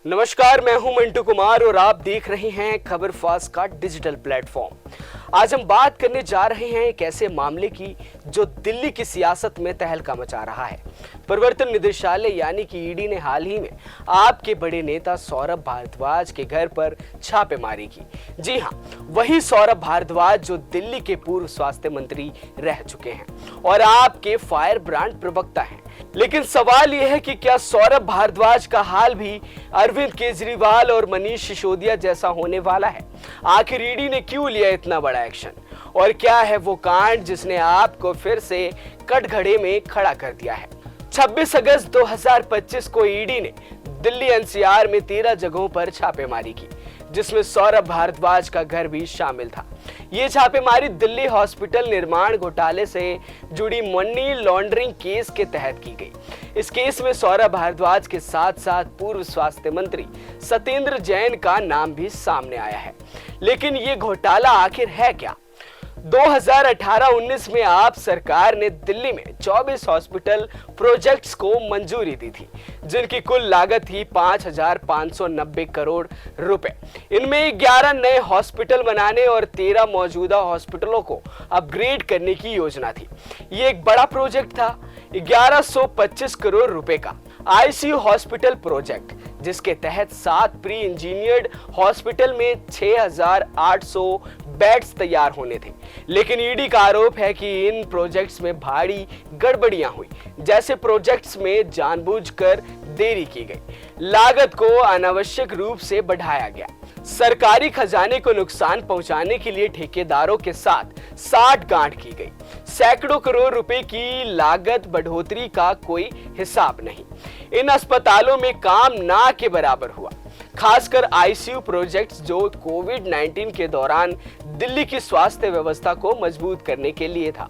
नमस्कार, मैं हूं मंटू कुमार और आप देख रहे हैं खबर फास्ट का डिजिटल प्लेटफॉर्म। आज हम बात करने जा रहे हैं एक ऐसे मामले की जो दिल्ली की सियासत में तहलका मचा रहा है। प्रवर्तन निदेशालय यानी कि ईडी ने हाल ही में आपके बड़े नेता सौरभ भारद्वाज के घर पर छापेमारी की। जी हां, वही सौरभ भारद्वाज जो दिल्ली के पूर्व स्वास्थ्य मंत्री रह चुके हैं और आपके फायर ब्रांड प्रवक्ता हैं। लेकिन सवाल यह है कि क्या सौरभ भारद्वाज का हाल भी अरविंद केजरीवाल और मनीष सिसोदिया जैसा होने वाला है? आखिर ईडी ने क्यों लिया इतना बड़ा एक्शन और क्या है वो कांड जिसने आपको फिर से कटघरे में खड़ा कर दिया है? 26 अगस्त 2025 को ईडी ने दिल्ली एनसीआर में 13 जगहों पर छापेमारी की, जिसमें सौरभ भारद्वाज का घर भी शामिल था। ये छापेमारी दिल्ली हॉस्पिटल निर्माण घोटाले से जुड़ी मनी लॉन्ड्रिंग केस के तहत की गई। इस केस में सौरभ भारद्वाज के साथ साथ पूर्व स्वास्थ्य मंत्री सत्येंद्र जैन का नाम भी सामने आया है। लेकिन ये घोटाला आखिर है क्या? 2018-19 में आप सरकार ने दिल्ली में 24 हॉस्पिटल प्रोजेक्ट्स को मंजूरी दी थी, जिनकी कुल लागत थी 5,590 करोड़ रुपए। इनमें 11 नए हॉस्पिटल बनाने और 13 मौजूदा हॉस्पिटलों को अपग्रेड करने की योजना थी। ये एक बड़ा प्रोजेक्ट था, 1125 करोड़ रुपए का आईसीयू हॉस्पिटल प्रोजेक्ट, जिसके तहत 7 प्री इंजीनियर्ड हॉस्पिटल में 6,800 बेड्स तैयार होने थे। लेकिन ईडी का आरोप है कि इन प्रोजेक्ट्स में भारी गड़बड़ियां हुई, जैसे प्रोजेक्ट्स में जानबूझकर देरी की गई, लागत को अनावश्यक रूप से बढ़ाया गया, सरकारी खजाने को नुकसान पहुंचाने के लिए ठेकेदारों के साथ साठगांठ की गई, सैकड़ों करोड़ रुपए की लागत बढ़ोतरी का कोई हिसाब नहीं। इन अस्पतालों में काम ना के बराबर हुआ, खासकर आईसीयू प्रोजेक्ट्स जो कोविड-19 के दौरान दिल्ली की स्वास्थ्य व्यवस्था को मजबूत करने के लिए था,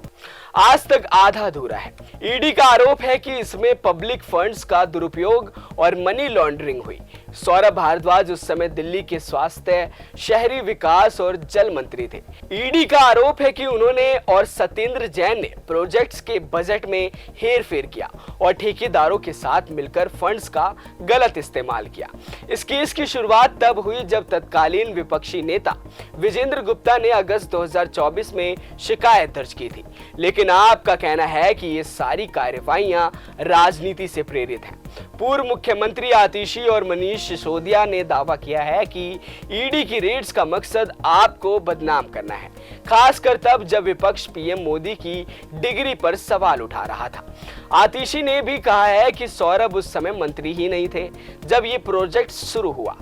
आज तक आधा अधूरा है। ईडी का आरोप है कि इसमें पब्लिक फंड्स का दुरुपयोग और मनी लॉन्ड्रिंग हुई। सौरभ भारद्वाज उस समय दिल्ली के स्वास्थ्य, शहरी विकास और जल मंत्री थे। ईडी का आरोप है कि उन्होंने और सत्येंद्र जैन ने प्रोजेक्ट्स के बजट में हेरफेर किया और ठेकेदारों के साथ मिलकर फंड्स का गलत इस्तेमाल किया। इस केस की शुरुआत तब हुई जब तत्कालीन विपक्षी नेता विजेंद्र गुप्ता ने अगस्त 2024 में शिकायत दर्ज की थी। लेकिन आपका कहना है कि ये सारी कार्रवाइयां राजनीति से प्रेरित हैं। पूर्व मुख्यमंत्री आतिशी और मनीष सिसोदिया ने दावा किया है कि ईडी की रेड्स का मकसद आपको बदनाम करना है, खासकर तब जब विपक्ष पीएम मोदी की डिग्री पर सवाल उठा रहा था। आतिशी ने भी कहा है कि सौरभ उस समय मंत्री ही नहीं थे जब ये प्रोजेक्ट शुरू हुआ।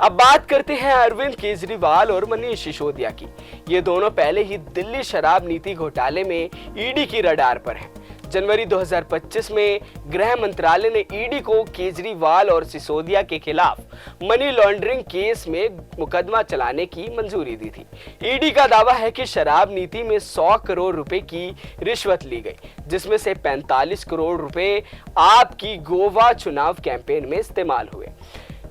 अब बात करते हैं अरविंद केजरीवाल और मनीष सिसोदिया की। ये दोनों पहले ही दिल्ली शराब नीति घोटाले में ईडी की रडार पर हैं। जनवरी 2025 में गृह मंत्रालय ने ईडी को केजरीवाल और सिसोदिया के खिलाफ मनी लॉन्ड्रिंग केस में मुकदमा चलाने की मंजूरी दी थी। ईडी का दावा है कि शराब नीति में 100 करोड़ रुपए की रिश्वत ली गई, जिसमें से 45 करोड़ रुपए आपकी गोवा चुनाव कैंपेन में इस्तेमाल हुए।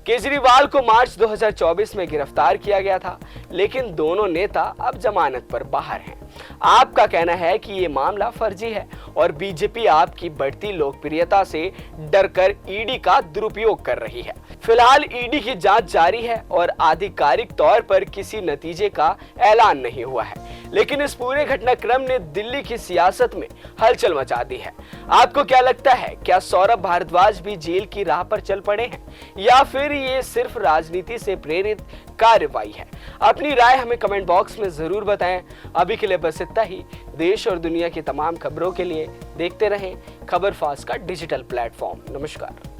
केजरीवाल को मार्च 2024 में गिरफ्तार किया गया था, लेकिन दोनों नेता अब जमानत पर बाहर हैं। आपका कहना है कि ये मामला फर्जी है और बीजेपी आपकी बढ़ती लोकप्रियता से डरकर ईडी का दुरुपयोग कर रही है। फिलहाल ईडी की जांच जारी है और आधिकारिक तौर पर किसी नतीजे का ऐलान नहीं हुआ है, लेकिन इस पूरे घटनाक्रम ने दिल्ली की सियासत में हलचल मचा दी है। आपको क्या लगता है, क्या सौरभ भारद्वाज भी जेल की राह पर चल पड़े हैं या फिर ये सिर्फ राजनीति से प्रेरित कार्रवाई है? अपनी राय हमें कमेंट बॉक्स में जरूर बताएं। अभी के लिए बस इतना ही। देश और दुनिया की तमाम खबरों के लिए देखते रहें खबर फास्ट का डिजिटल प्लेटफॉर्म। नमस्कार।